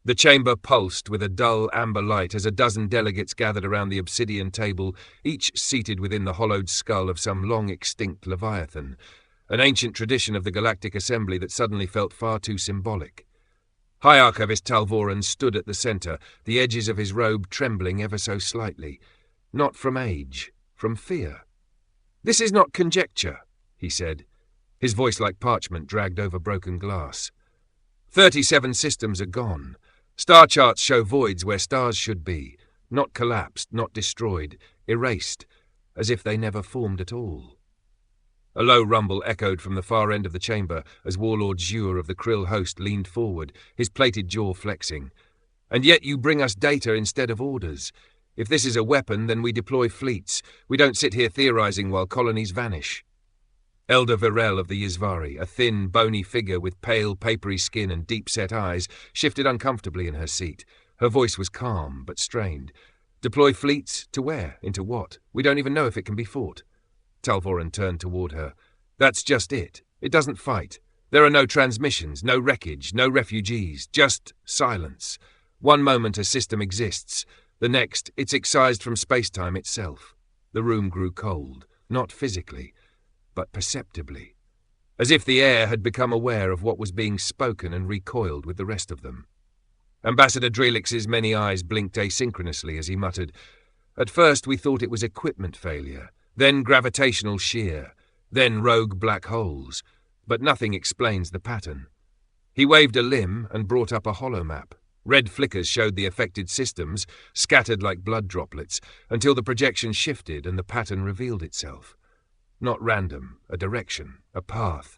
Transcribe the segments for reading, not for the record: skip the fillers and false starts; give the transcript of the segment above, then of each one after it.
The chamber pulsed with a dull amber light as a dozen delegates gathered around the obsidian table, each seated within the hollowed skull of some long-extinct leviathan, an ancient tradition of the Galactic Assembly that suddenly felt far too symbolic. High Archivist Talvoran stood at the centre, the edges of his robe trembling ever so slightly. Not from age, from fear. "This is not conjecture," he said, his voice like parchment dragged over broken glass. 37 systems are gone. Star charts show voids where stars should be, not collapsed, not destroyed, erased, as if they never formed at all. A low rumble echoed from the far end of the chamber as Warlord Zhur of the Krill host leaned forward, his plated jaw flexing. "And yet you bring us data instead of orders. If this is a weapon, then we deploy fleets. We don't sit here theorizing while colonies vanish." Elder Virel of the Yizvari, a thin, bony figure with pale, papery skin and deep-set eyes, shifted uncomfortably in her seat. Her voice was calm, but strained. "Deploy fleets? To where? Into what? We don't even know if it can be fought." Talvoran turned toward her. "That's just it. It doesn't fight. There are no transmissions, no wreckage, no refugees, just silence. One moment a system exists. The next, it's excised from space-time itself." The room grew cold, not physically, but perceptibly, as if the air had become aware of what was being spoken and recoiled with the rest of them. Ambassador Drelix's many eyes blinked asynchronously as he muttered, "At first we thought it was equipment failure, then gravitational shear, then rogue black holes, but nothing explains the pattern." He waved a limb and brought up a holomap. Red flickers showed the affected systems, scattered like blood droplets, until the projection shifted and the pattern revealed itself. Not random, a direction, a path.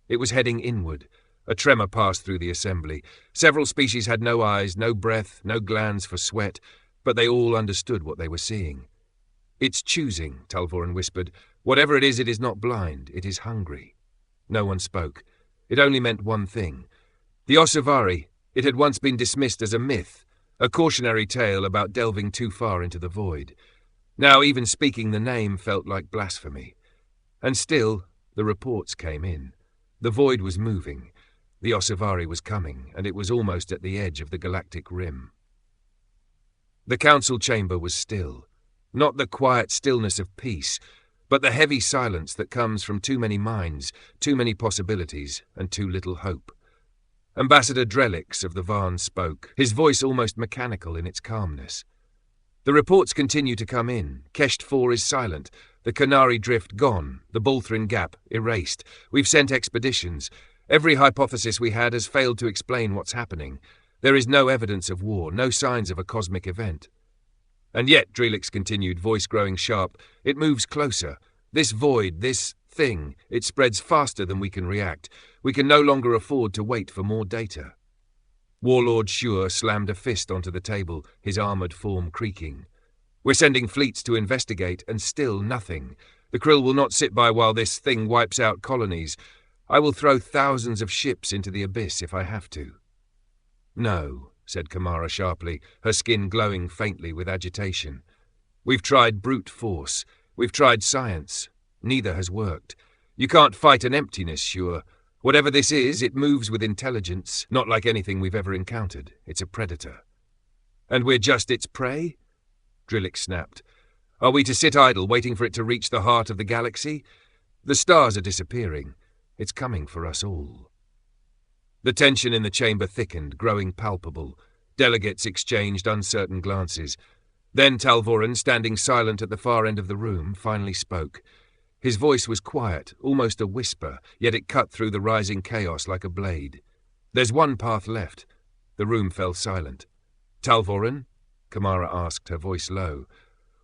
It was heading inward. A tremor passed through the assembly. Several species had no eyes, no breath, no glands for sweat, but they all understood what they were seeing. "It's choosing," Talvoran whispered. "Whatever it is not blind, it is hungry." No one spoke. It only meant one thing. The Ossuvari, it had once been dismissed as a myth, a cautionary tale about delving too far into the void. Now even speaking the name felt like blasphemy. And still, the reports came in. The void was moving. The Ossuvari was coming, and it was almost at the edge of the galactic rim. The council chamber was still. Not the quiet stillness of peace, but the heavy silence that comes from too many minds, too many possibilities, and too little hope. Ambassador Drelix of the Varn spoke, his voice almost mechanical in its calmness. "The reports continue to come in. Kesht 4 is silent. The Canary Drift gone. The Balthrin Gap erased. We've sent expeditions. Every hypothesis we had has failed to explain what's happening. There is no evidence of war, no signs of a cosmic event." "And yet," Drelix continued, voice growing sharp, "it moves closer. This void, this thing, it spreads faster than we can react. We can no longer afford to wait for more data." Warlord Zhur slammed a fist onto the table, his armoured form creaking. "We're sending fleets to investigate, and still nothing. The Krill will not sit by while this thing wipes out colonies. I will throw thousands of ships into the abyss if I have to." "No," said Kamara sharply, her skin glowing faintly with agitation. "We've tried brute force. We've tried science. Neither has worked. You can't fight an emptiness, Zhur. Whatever this is, it moves with intelligence, not like anything we've ever encountered. It's a predator." "And we're just its prey?" Drelix snapped. "Are we to sit idle, waiting for it to reach the heart of the galaxy? The stars are disappearing. It's coming for us all." The tension in the chamber thickened, growing palpable. Delegates exchanged uncertain glances. Then Talvoran, standing silent at the far end of the room, finally spoke. His voice was quiet, almost a whisper, yet it cut through the rising chaos like a blade. "There's one path left." The room fell silent. "Talvoran?" Kamara asked, her voice low.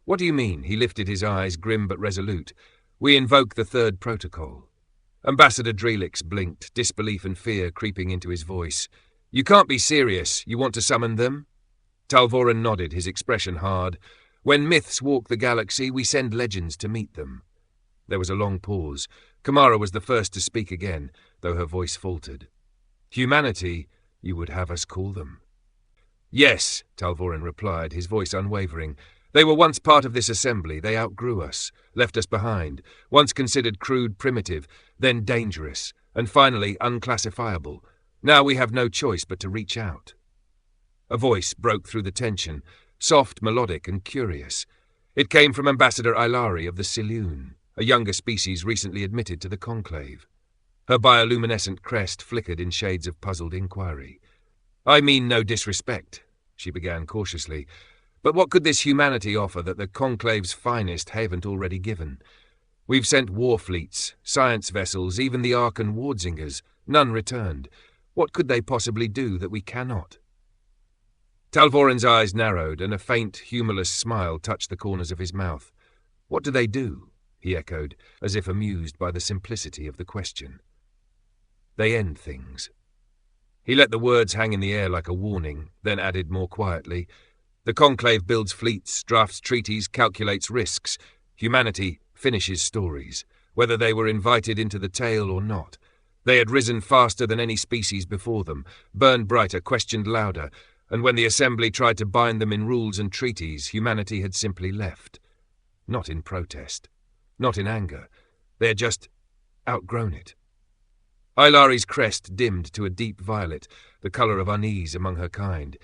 "What do you mean?" He lifted his eyes, grim but resolute. "We invoke the third protocol." Ambassador Drelix blinked, disbelief and fear creeping into his voice. "You can't be serious. You want to summon them?" Talvoran nodded, his expression hard. "When myths walk the galaxy, we send legends to meet them." There was a long pause. Kamara was the first to speak again, though her voice faltered. "Humanity, you would have us call them?" "Yes," Talvoran replied, his voice unwavering. "They were once part of this assembly. They outgrew us, left us behind, once considered crude, primitive, then dangerous, and finally unclassifiable. Now we have no choice but to reach out." A voice broke through the tension, soft, melodic, and curious. It came from Ambassador Ilari of the Saloon, a younger species recently admitted to the Conclave. Her bioluminescent crest flickered in shades of puzzled inquiry. "I mean no disrespect," she began cautiously, "but what could this humanity offer that the Conclave's finest haven't already given? We've sent war fleets, science vessels, even the Arkan Wardzingers. None returned. What could they possibly do that we cannot?" Talvoran's eyes narrowed, and a faint, humorless smile touched the corners of his mouth. "What do they do?" he echoed, as if amused by the simplicity of the question. "They end things." He let the words hang in the air like a warning, then added more quietly, "The Conclave builds fleets, drafts treaties, calculates risks. Humanity finishes stories, whether they were invited into the tale or not. They had risen faster than any species before them, burned brighter, questioned louder, and when the Assembly tried to bind them in rules and treaties, humanity had simply left. Not in protest, not in anger. They had just outgrown it." Ilari's crest dimmed to a deep violet, the colour of unease among her kind.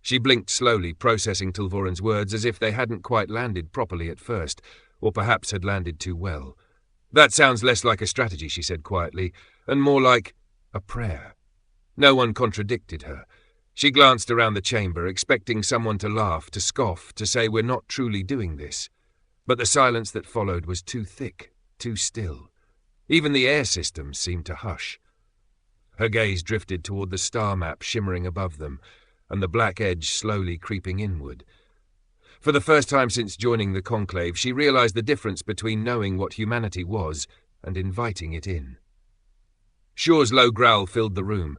She blinked slowly, processing Talvoran's words as if they hadn't quite landed properly at first, or perhaps had landed too well. "That sounds less like a strategy," she said quietly, "and more like a prayer." No one contradicted her. She glanced around the chamber, expecting someone to laugh, to scoff, to say we're not truly doing this. But the silence that followed was too thick, too still. Even the air systems seemed to hush. Her gaze drifted toward the star map shimmering above them, and the black edge slowly creeping inward. For the first time since joining the Conclave, she realized the difference between knowing what humanity was and inviting it in. Shaw's low growl filled the room.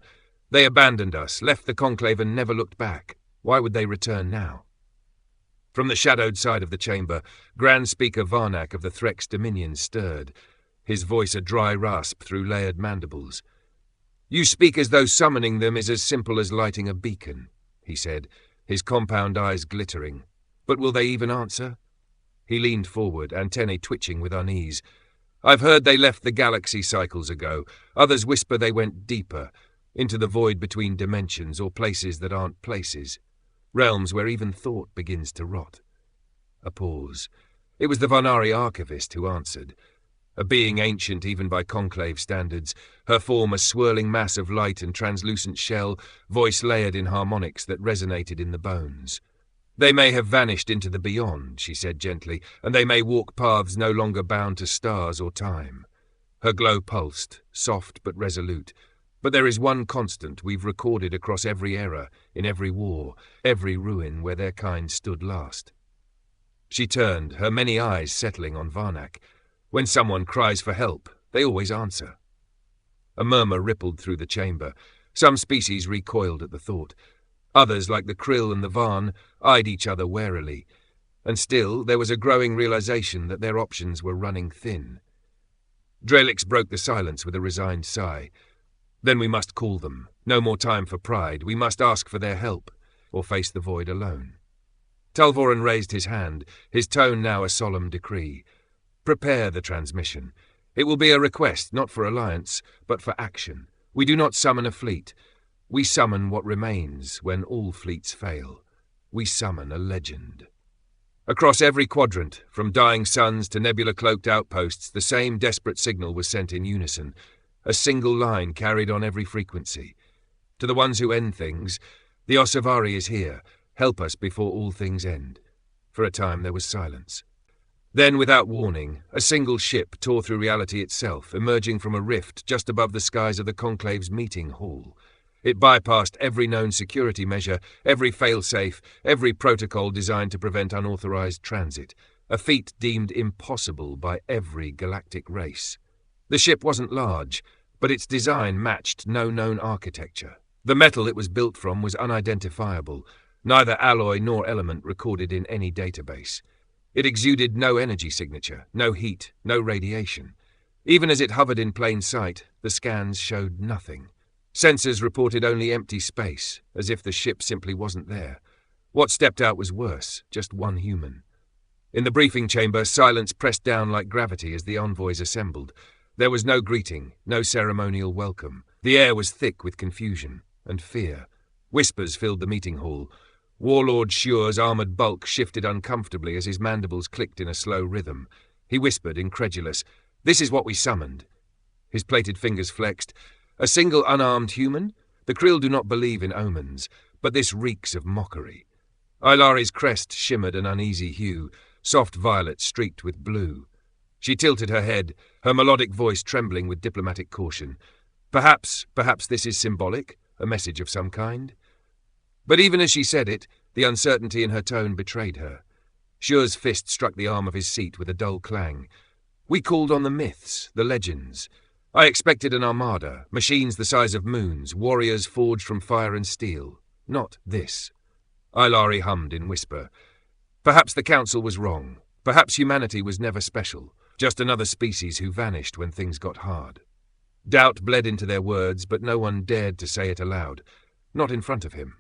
"They abandoned us, left the Conclave and never looked back. Why would they return now?" From the shadowed side of the chamber, Grand Speaker Varnak of the Threx Dominion stirred, his voice a dry rasp through layered mandibles. "You speak as though summoning them is as simple as lighting a beacon," he said, his compound eyes glittering. "But will they even answer?" He leaned forward, antennae twitching with unease. "I've heard they left the galaxy cycles ago. Others whisper they went deeper, into the void between dimensions or places that aren't places. Realms where even thought begins to rot." A pause. It was the Varnari archivist who answered. A being ancient even by Conclave standards, her form a swirling mass of light and translucent shell, voice layered in harmonics that resonated in the bones. "They may have vanished into the beyond," she said gently, "and they may walk paths no longer bound to stars or time." Her glow pulsed, soft but resolute. "But there is one constant we've recorded across every era, in every war, every ruin where their kind stood last." She turned, her many eyes settling on Varnak. "When someone cries for help, they always answer." A murmur rippled through the chamber. Some species recoiled at the thought. Others, like the Krill and the Varn, eyed each other warily. And still, there was a growing realization that their options were running thin. Drelix broke the silence with a resigned sigh. "Then we must call them. No more time for pride. We must ask for their help, or face the void alone." Talvoran raised his hand, his tone now a solemn decree. "Prepare the transmission. It will be a request, not for alliance, but for action. We do not summon a fleet. We summon what remains when all fleets fail. We summon a legend." Across every quadrant, from dying suns to nebula-cloaked outposts, the same desperate signal was sent in unison. A single line carried on every frequency. "To the ones who end things, the Osavari is here. Help us before all things end." For a time there was silence. Then, without warning, a single ship tore through reality itself, emerging from a rift just above the skies of the Conclave's meeting hall. It bypassed every known security measure, every fail-safe, every protocol designed to prevent unauthorized transit, a feat deemed impossible by every galactic race. The ship wasn't large, but its design matched no known architecture. The metal it was built from was unidentifiable, neither alloy nor element recorded in any database. It exuded no energy signature, no heat, no radiation. Even as it hovered in plain sight, the scans showed nothing. Sensors reported only empty space, as if the ship simply wasn't there. What stepped out was worse, just one human. In the briefing chamber, silence pressed down like gravity as the envoys assembled. There was no greeting, no ceremonial welcome. The air was thick with confusion and fear. Whispers filled the meeting hall. Warlord Shure's armoured bulk shifted uncomfortably as his mandibles clicked in a slow rhythm. He whispered, incredulous, "This is what we summoned." His plated fingers flexed. "A single unarmed human? The Krill do not believe in omens, but this reeks of mockery." Ilari's crest shimmered an uneasy hue, soft violet streaked with blue. She tilted her head, her melodic voice trembling with diplomatic caution. Perhaps this is symbolic, a message of some kind. But even as she said it, the uncertainty in her tone betrayed her. Shure's fist struck the arm of his seat with a dull clang. "We called on the myths, the legends. I expected an armada, machines the size of moons, warriors forged from fire and steel. Not this." Ilari hummed in whisper. Perhaps the council was wrong. Perhaps humanity was never special, just another species who vanished when things got hard. Doubt bled into their words, but no one dared to say it aloud. Not in front of him.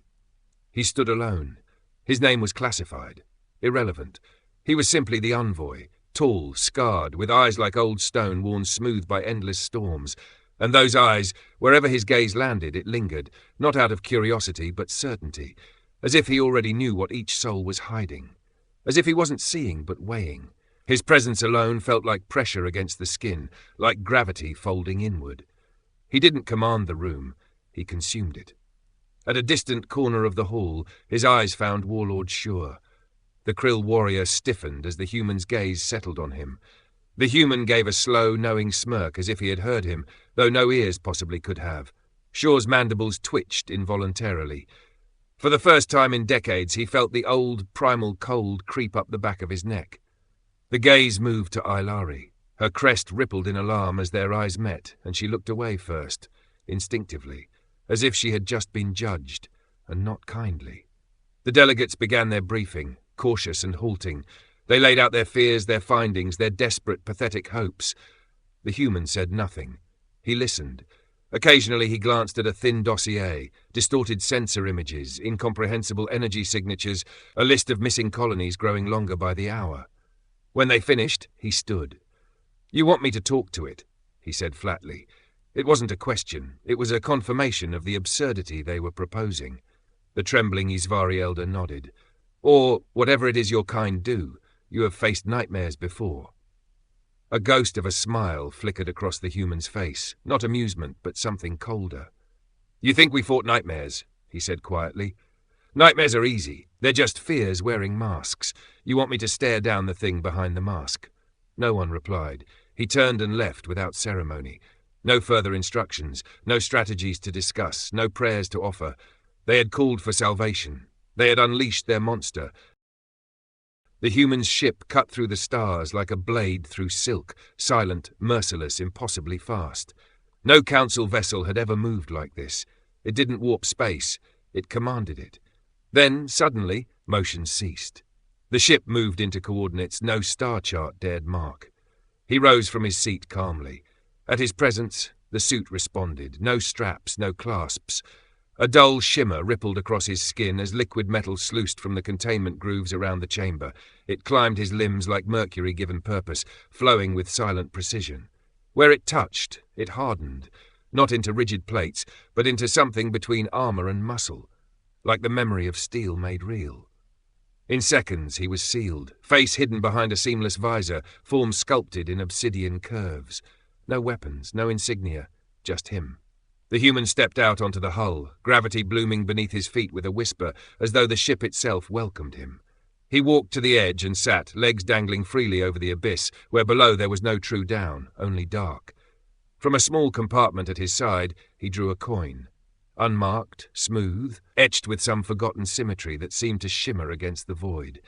He stood alone. His name was classified. Irrelevant. He was simply the envoy, tall, scarred, with eyes like old stone worn smooth by endless storms. And those eyes, wherever his gaze landed, it lingered, not out of curiosity, but certainty, as if he already knew what each soul was hiding, as if he wasn't seeing but weighing. His presence alone felt like pressure against the skin, like gravity folding inward. He didn't command the room, he consumed it. At a distant corner of the hall, his eyes found Warlord Shure. The Krill warrior stiffened as the human's gaze settled on him. The human gave a slow, knowing smirk as if he had heard him, though no ears possibly could have. Shure's mandibles twitched involuntarily. For the first time in decades, he felt the old, primal cold creep up the back of his neck. The gaze moved to Ilari. Her crest rippled in alarm as their eyes met, and she looked away first, instinctively, as if she had just been judged, and not kindly. The delegates began their briefing, cautious and halting. They laid out their fears, their findings, their desperate, pathetic hopes. The human said nothing. He listened. Occasionally he glanced at a thin dossier, distorted sensor images, incomprehensible energy signatures, a list of missing colonies growing longer by the hour. When they finished, he stood. "You want me to talk to it," he said flatly. It wasn't a question. It was a confirmation of the absurdity they were proposing. The trembling Isvari elder nodded. "Or, whatever it is your kind do, you have faced nightmares before." A ghost of a smile flickered across the human's face, not amusement, but something colder. "You think we fought nightmares," he said quietly. "Nightmares are easy. They're just fears wearing masks. You want me to stare down the thing behind the mask?" No one replied. He turned and left without ceremony. No further instructions, no strategies to discuss, no prayers to offer. They had called for salvation. They had unleashed their monster. The human's ship cut through the stars like a blade through silk, silent, merciless, impossibly fast. No council vessel had ever moved like this. It didn't warp space. It commanded it. Then, suddenly, motion ceased. The ship moved into coordinates no star chart dared mark. He rose from his seat calmly. At his presence, the suit responded. No straps, no clasps. A dull shimmer rippled across his skin as liquid metal sluiced from the containment grooves around the chamber. It climbed his limbs like mercury given purpose, flowing with silent precision. Where it touched, it hardened, not into rigid plates, but into something between armor and muscle, like the memory of steel made real. In seconds he was sealed, face hidden behind a seamless visor, form sculpted in obsidian curves. No weapons, no insignia, just him. The human stepped out onto the hull, gravity blooming beneath his feet with a whisper, as though the ship itself welcomed him. He walked to the edge and sat, legs dangling freely over the abyss, where below there was no true down, only dark. From a small compartment at his side, he drew a coin. Unmarked, smooth, etched with some forgotten symmetry that seemed to shimmer against the void.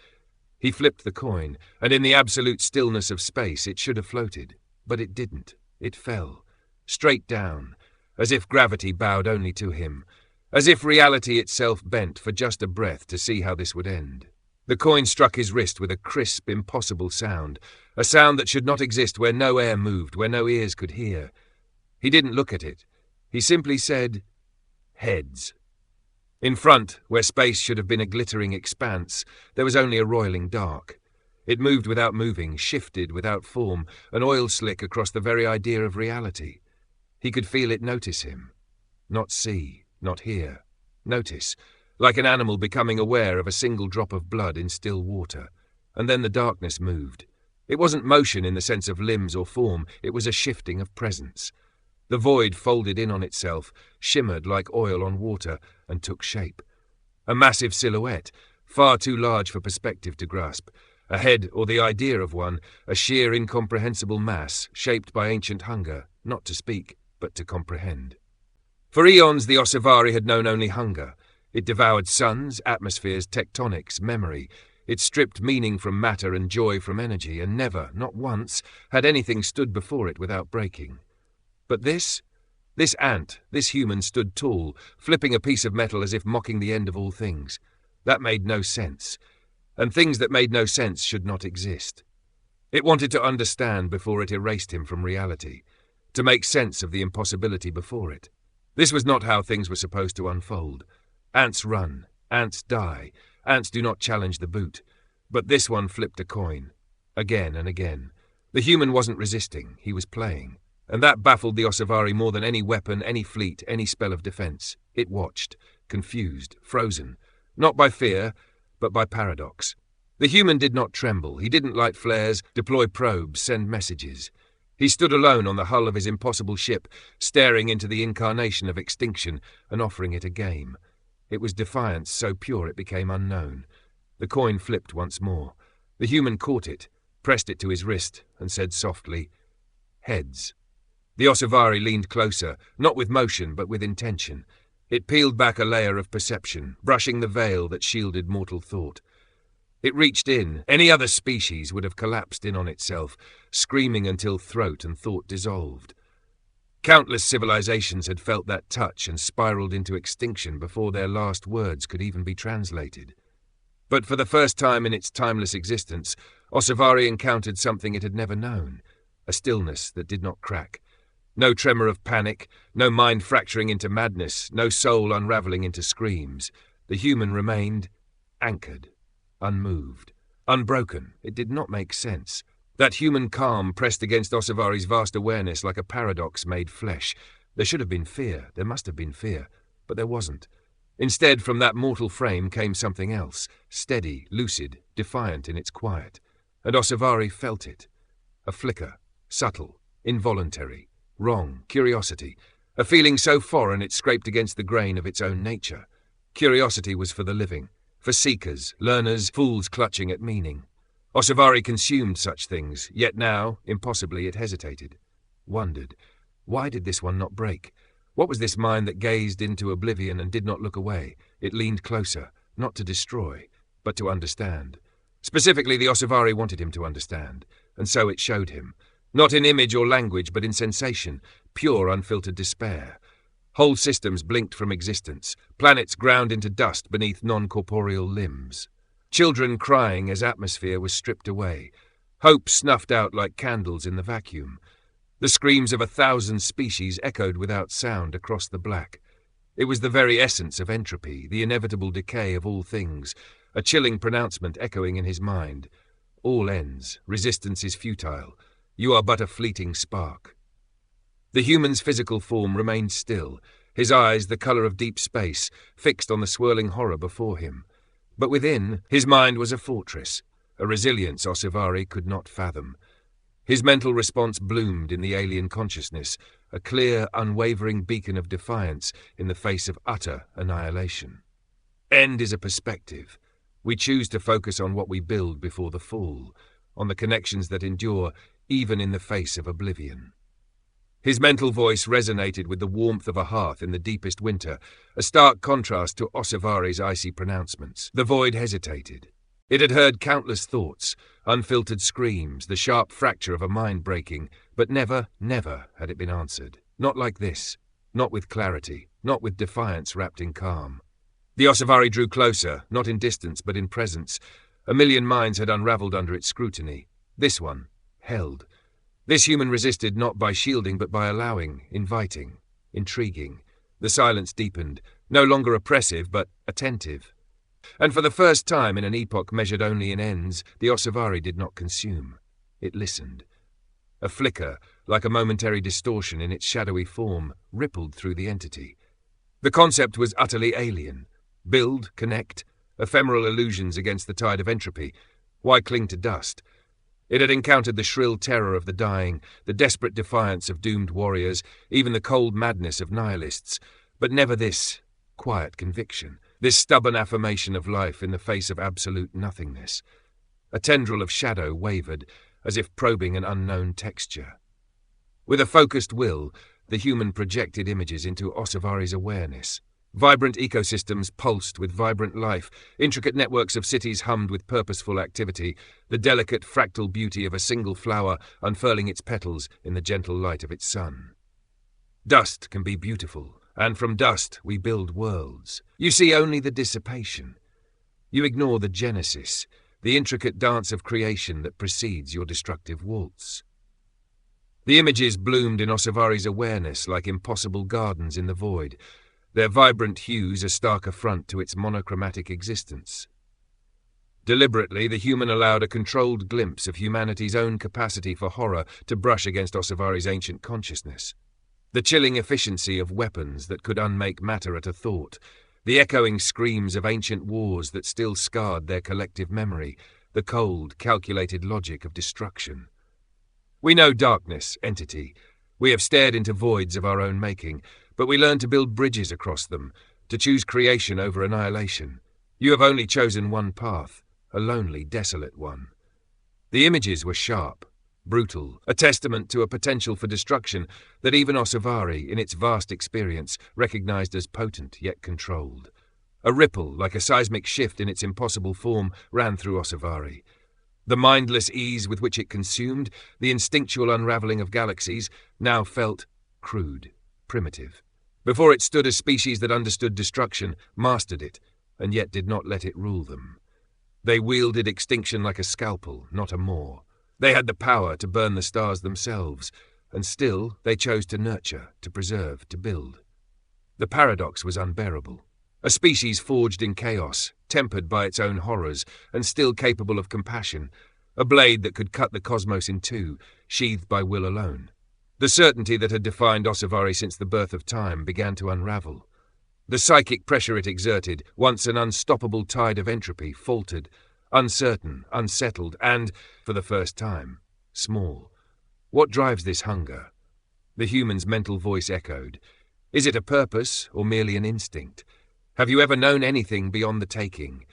He flipped the coin, and in the absolute stillness of space it should have floated. But it didn't. It fell, straight down, as if gravity bowed only to him, as if reality itself bent for just a breath to see how this would end. The coin struck his wrist with a crisp, impossible sound, a sound that should not exist where no air moved, where no ears could hear. He didn't look at it. He simply said, "Heads." In front, where space should have been a glittering expanse, there was only a roiling dark. It moved without moving, shifted without form, an oil slick across the very idea of reality. He could feel it notice him. Not see, not hear, notice, like an animal becoming aware of a single drop of blood in still water. And then the darkness moved. It wasn't motion in the sense of limbs or form, it was a shifting of presence. The void folded in on itself, shimmered like oil on water, and took shape. A massive silhouette, far too large for perspective to grasp. A head, or the idea of one, a sheer incomprehensible mass, shaped by ancient hunger, not to speak, but to comprehend. For eons the Ossavari had known only hunger. It devoured suns, atmospheres, tectonics, memory. It stripped meaning from matter and joy from energy, and never, not once, had anything stood before it without breaking. But this ant, this human stood tall, flipping a piece of metal as if mocking the end of all things. That made no sense. And things that made no sense should not exist. It wanted to understand before it erased him from reality, to make sense of the impossibility before it. This was not how things were supposed to unfold. Ants run, ants die, ants do not challenge the boot. But this one flipped a coin, again and again. The human wasn't resisting, he was playing. And that baffled the Ossavari more than any weapon, any fleet, any spell of defense. It watched, confused, frozen, not by fear, but by paradox. The human did not tremble, he didn't light flares, deploy probes, send messages. He stood alone on the hull of his impossible ship, staring into the incarnation of extinction and offering it a game. It was defiance so pure it became unknown. The coin flipped once more. The human caught it, pressed it to his wrist, and said softly, "Heads." The Ossavari leaned closer, not with motion, but with intention. It peeled back a layer of perception, brushing the veil that shielded mortal thought. It reached in. Any other species would have collapsed in on itself, screaming until throat and thought dissolved. Countless civilizations had felt that touch and spiraled into extinction before their last words could even be translated. But for the first time in its timeless existence, Ossavari encountered something it had never known, a stillness that did not crack. No tremor of panic, no mind fracturing into madness, no soul unraveling into screams. The human remained anchored, unmoved, unbroken. It did not make sense. That human calm pressed against Ossavari's vast awareness like a paradox made flesh. There should have been fear, there must have been fear, but there wasn't. Instead, from that mortal frame came something else, steady, lucid, defiant in its quiet. And Ossavari felt it. A flicker, subtle, involuntary, wrong, curiosity, a feeling so foreign it scraped against the grain of its own nature. Curiosity was for the living, for seekers, learners, fools clutching at meaning. Ossavari consumed such things, yet now, impossibly, it hesitated. Wondered, why did this one not break? What was this mind that gazed into oblivion and did not look away? It leaned closer, not to destroy, but to understand. Specifically, the Ossavari wanted him to understand, and so it showed him. Not in image or language, but in sensation, pure, unfiltered despair. Whole systems blinked from existence, planets ground into dust beneath non-corporeal limbs. Children crying as atmosphere was stripped away. Hope snuffed out like candles in the vacuum. The screams of 1,000 species echoed without sound across the black. It was the very essence of entropy, the inevitable decay of all things, a chilling pronouncement echoing in his mind. All ends, resistance is futile. You are but a fleeting spark. The human's physical form remained still, his eyes the colour of deep space, fixed on the swirling horror before him. But within, his mind was a fortress, a resilience Ossavari could not fathom. His mental response bloomed in the alien consciousness, a clear, unwavering beacon of defiance in the face of utter annihilation. End is a perspective. We choose to focus on what we build before the fall, on the connections that endure even in the face of oblivion. His mental voice resonated with the warmth of a hearth in the deepest winter, a stark contrast to Ossavari's icy pronouncements. The void hesitated. It had heard countless thoughts, unfiltered screams, the sharp fracture of a mind breaking, but never, never had it been answered. Not like this, not with clarity, not with defiance wrapped in calm. The Ossavari drew closer, not in distance but in presence. A million minds had unravelled under its scrutiny. This one held. This human resisted not by shielding but by allowing, inviting, intriguing. The silence deepened, no longer oppressive but attentive. And for the first time in an epoch measured only in ends, the Ossavari did not consume. It listened. A flicker, like a momentary distortion in its shadowy form, rippled through the entity. The concept was utterly alien. Build, connect, ephemeral illusions against the tide of entropy. Why cling to dust? It had encountered the shrill terror of the dying, the desperate defiance of doomed warriors, even the cold madness of nihilists, but never this quiet conviction, this stubborn affirmation of life in the face of absolute nothingness. A tendril of shadow wavered, as if probing an unknown texture. With a focused will, the human projected images into Osavari's awareness. Vibrant ecosystems pulsed with vibrant life, intricate networks of cities hummed with purposeful activity, the delicate fractal beauty of a single flower unfurling its petals in the gentle light of its sun. Dust can be beautiful, and from dust we build worlds. You see only the dissipation. You ignore the genesis, the intricate dance of creation that precedes your destructive waltz. The images bloomed in Osavari's awareness like impossible gardens in the void, their vibrant hues a stark affront to its monochromatic existence. Deliberately, the human allowed a controlled glimpse of humanity's own capacity for horror to brush against Osavari's ancient consciousness. The chilling efficiency of weapons that could unmake matter at a thought, the echoing screams of ancient wars that still scarred their collective memory, the cold, calculated logic of destruction. We know darkness, entity. We have stared into voids of our own making, but we learn to build bridges across them, to choose creation over annihilation. You have only chosen one path, a lonely, desolate one. The images were sharp, brutal, a testament to a potential for destruction that even Osavari, in its vast experience, recognized as potent yet controlled. A ripple, like a seismic shift in its impossible form, ran through Osavari. The mindless ease with which it consumed, the instinctual unraveling of galaxies, now felt crude, primitive. Before it stood a species that understood destruction, mastered it, and yet did not let it rule them. They wielded extinction like a scalpel, not a maw. They had the power to burn the stars themselves, and still they chose to nurture, to preserve, to build. The paradox was unbearable. A species forged in chaos, tempered by its own horrors, and still capable of compassion. A blade that could cut the cosmos in two, sheathed by will alone. The certainty that had defined Osavari since the birth of time began to unravel. The psychic pressure it exerted, once an unstoppable tide of entropy, faltered, uncertain, unsettled, and, for the first time, small. What drives this hunger? The human's mental voice echoed. Is it a purpose, or merely an instinct? Have you ever known anything beyond the taking?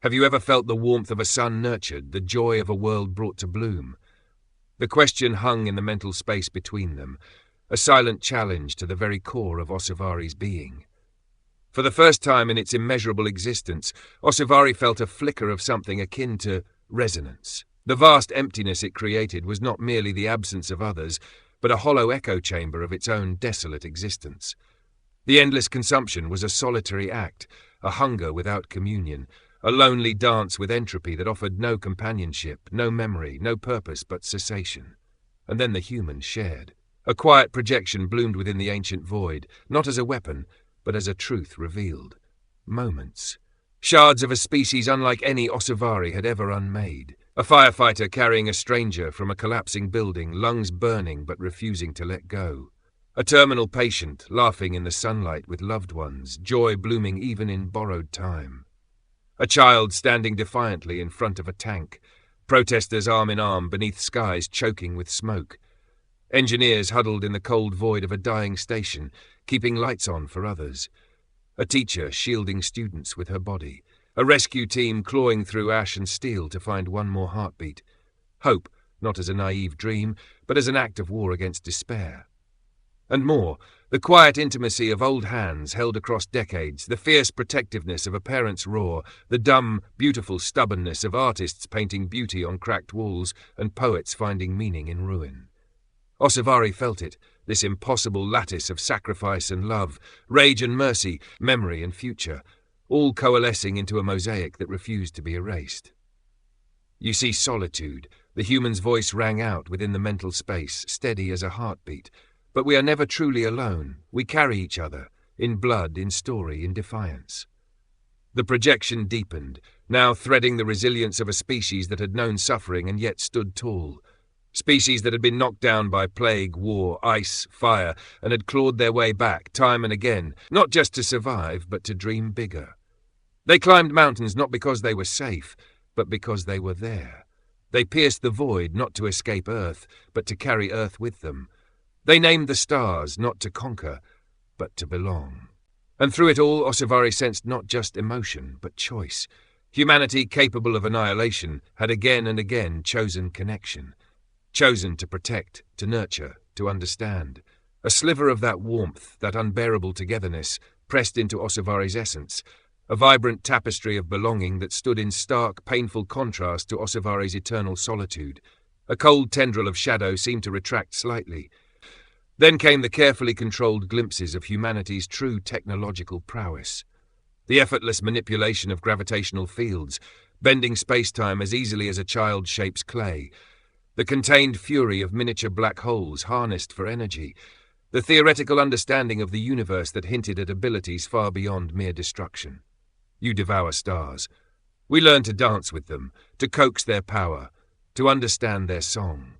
Have you ever felt the warmth of a sun nurtured, the joy of a world brought to bloom? The question hung in the mental space between them, a silent challenge to the very core of Osavari's being. For the first time in its immeasurable existence, Osavari felt a flicker of something akin to resonance. The vast emptiness it created was not merely the absence of others, but a hollow echo chamber of its own desolate existence. The endless consumption was a solitary act, a hunger without communion, a lonely dance with entropy that offered no companionship, no memory, no purpose but cessation. And then the human shared. A quiet projection bloomed within the ancient void, not as a weapon, but as a truth revealed. Moments. Shards of a species unlike any Osavari had ever unmade. A firefighter carrying a stranger from a collapsing building, lungs burning but refusing to let go. A terminal patient laughing in the sunlight with loved ones, joy blooming even in borrowed time. A child standing defiantly in front of a tank, protesters arm in arm beneath skies choking with smoke. Engineers huddled in the cold void of a dying station, keeping lights on for others. A teacher shielding students with her body. A rescue team clawing through ash and steel to find one more heartbeat. Hope, not as a naive dream, but as an act of war against despair. And more, the quiet intimacy of old hands held across decades, the fierce protectiveness of a parent's roar, the dumb, beautiful stubbornness of artists painting beauty on cracked walls and poets finding meaning in ruin. Osavari felt it, this impossible lattice of sacrifice and love, rage and mercy, memory and future, all coalescing into a mosaic that refused to be erased. You see solitude. The human's voice rang out within the mental space, steady as a heartbeat. But we are never truly alone. We carry each other, in blood, in story, in defiance. The projection deepened, now threading the resilience of a species that had known suffering and yet stood tall. Species that had been knocked down by plague, war, ice, fire, and had clawed their way back time and again, not just to survive, but to dream bigger. They climbed mountains not because they were safe, but because they were there. They pierced the void not to escape Earth, but to carry Earth with them. They named the stars not to conquer, but to belong. And through it all, Ossavari sensed not just emotion, but choice. Humanity capable of annihilation had again and again chosen connection. Chosen to protect, to nurture, to understand. A sliver of that warmth, that unbearable togetherness, pressed into Ossavari's essence, a vibrant tapestry of belonging that stood in stark, painful contrast to Ossavari's eternal solitude. A cold tendril of shadow seemed to retract slightly. Then came the carefully controlled glimpses of humanity's true technological prowess. The effortless manipulation of gravitational fields, bending space-time as easily as a child shapes clay. The contained fury of miniature black holes harnessed for energy. The theoretical understanding of the universe that hinted at abilities far beyond mere destruction. You devour stars. We learn to dance with them, to coax their power, to understand their song.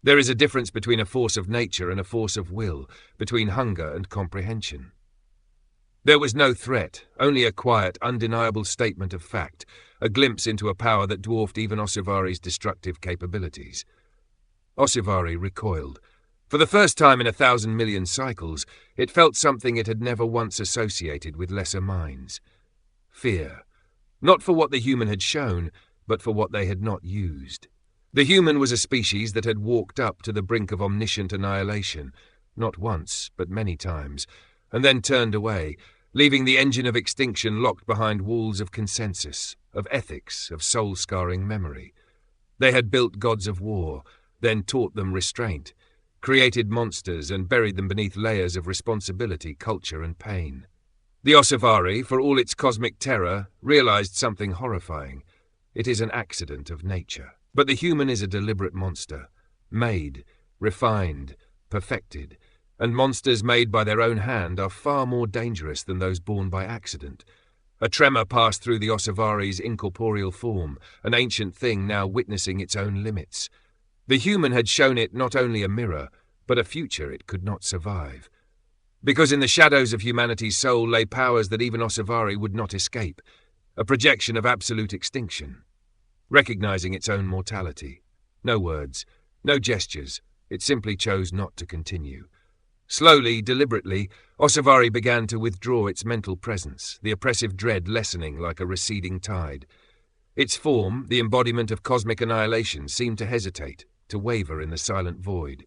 There is a difference between a force of nature and a force of will, between hunger and comprehension. There was no threat, only a quiet, undeniable statement of fact, a glimpse into a power that dwarfed even Ossavari's destructive capabilities. Ossavari recoiled. For the first time in 1,000 million cycles, it felt something it had never once associated with lesser minds. Fear. Not for what the human had shown, but for what they had not used. The human was a species that had walked up to the brink of omniscient annihilation, not once, but many times, and then turned away, leaving the engine of extinction locked behind walls of consensus, of ethics, of soul-scarring memory. They had built gods of war, then taught them restraint, created monsters and buried them beneath layers of responsibility, culture and pain. The Ossavari, for all its cosmic terror, realized something horrifying. It is an accident of nature. But the human is a deliberate monster, made, refined, perfected, and monsters made by their own hand are far more dangerous than those born by accident. A tremor passed through the Ossavari's incorporeal form, an ancient thing now witnessing its own limits. The human had shown it not only a mirror, but a future it could not survive. Because in the shadows of humanity's soul lay powers that even Ossavari would not escape, a projection of absolute extinction. Recognizing its own mortality. No words, no gestures, it simply chose not to continue. Slowly, deliberately, Ossavari began to withdraw its mental presence, the oppressive dread lessening like a receding tide. Its form, the embodiment of cosmic annihilation, seemed to hesitate, to waver in the silent void.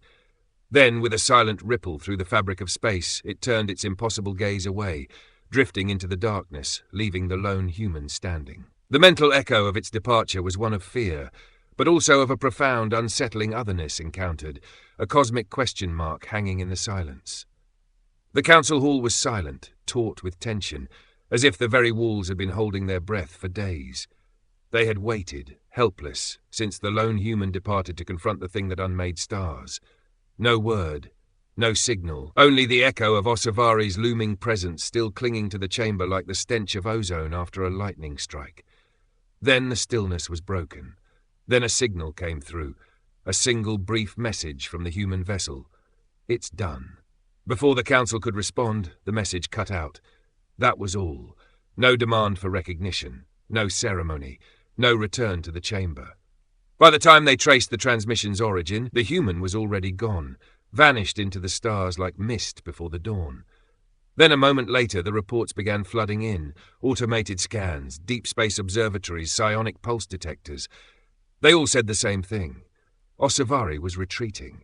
Then, with a silent ripple through the fabric of space, it turned its impossible gaze away, drifting into the darkness, leaving the lone human standing. The mental echo of its departure was one of fear, but also of a profound, unsettling otherness encountered, a cosmic question mark hanging in the silence. The council hall was silent, taut with tension, as if the very walls had been holding their breath for days. They had waited, helpless, since the lone human departed to confront the thing that unmade stars. No word, no signal, only the echo of Ossavari's looming presence still clinging to the chamber like the stench of ozone after a lightning strike. Then the stillness was broken. Then a signal came through, a single brief message from the human vessel. It's done. Before the council could respond, the message cut out. That was all. No demand for recognition, no ceremony, no return to the chamber. By the time they traced the transmission's origin, the human was already gone, vanished into the stars like mist before the dawn. Then a moment later the reports began flooding in, automated scans, deep space observatories, psionic pulse detectors. They all said the same thing. Ossavari was retreating.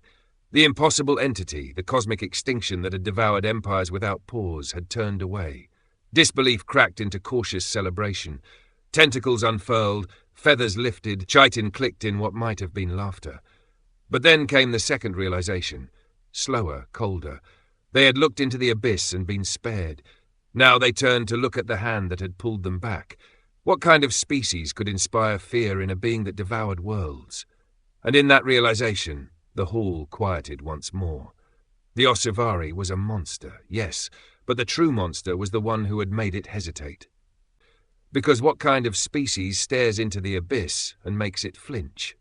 The impossible entity, the cosmic extinction that had devoured empires without pause, had turned away. Disbelief cracked into cautious celebration. Tentacles unfurled, feathers lifted, chitin clicked in what might have been laughter. But then came the second realization. Slower, colder. They had looked into the abyss and been spared. Now they turned to look at the hand that had pulled them back. What kind of species could inspire fear in a being that devoured worlds? And in that realization, the hall quieted once more. The Ossavari was a monster, yes, but the true monster was the one who had made it hesitate. Because what kind of species stares into the abyss and makes it flinch?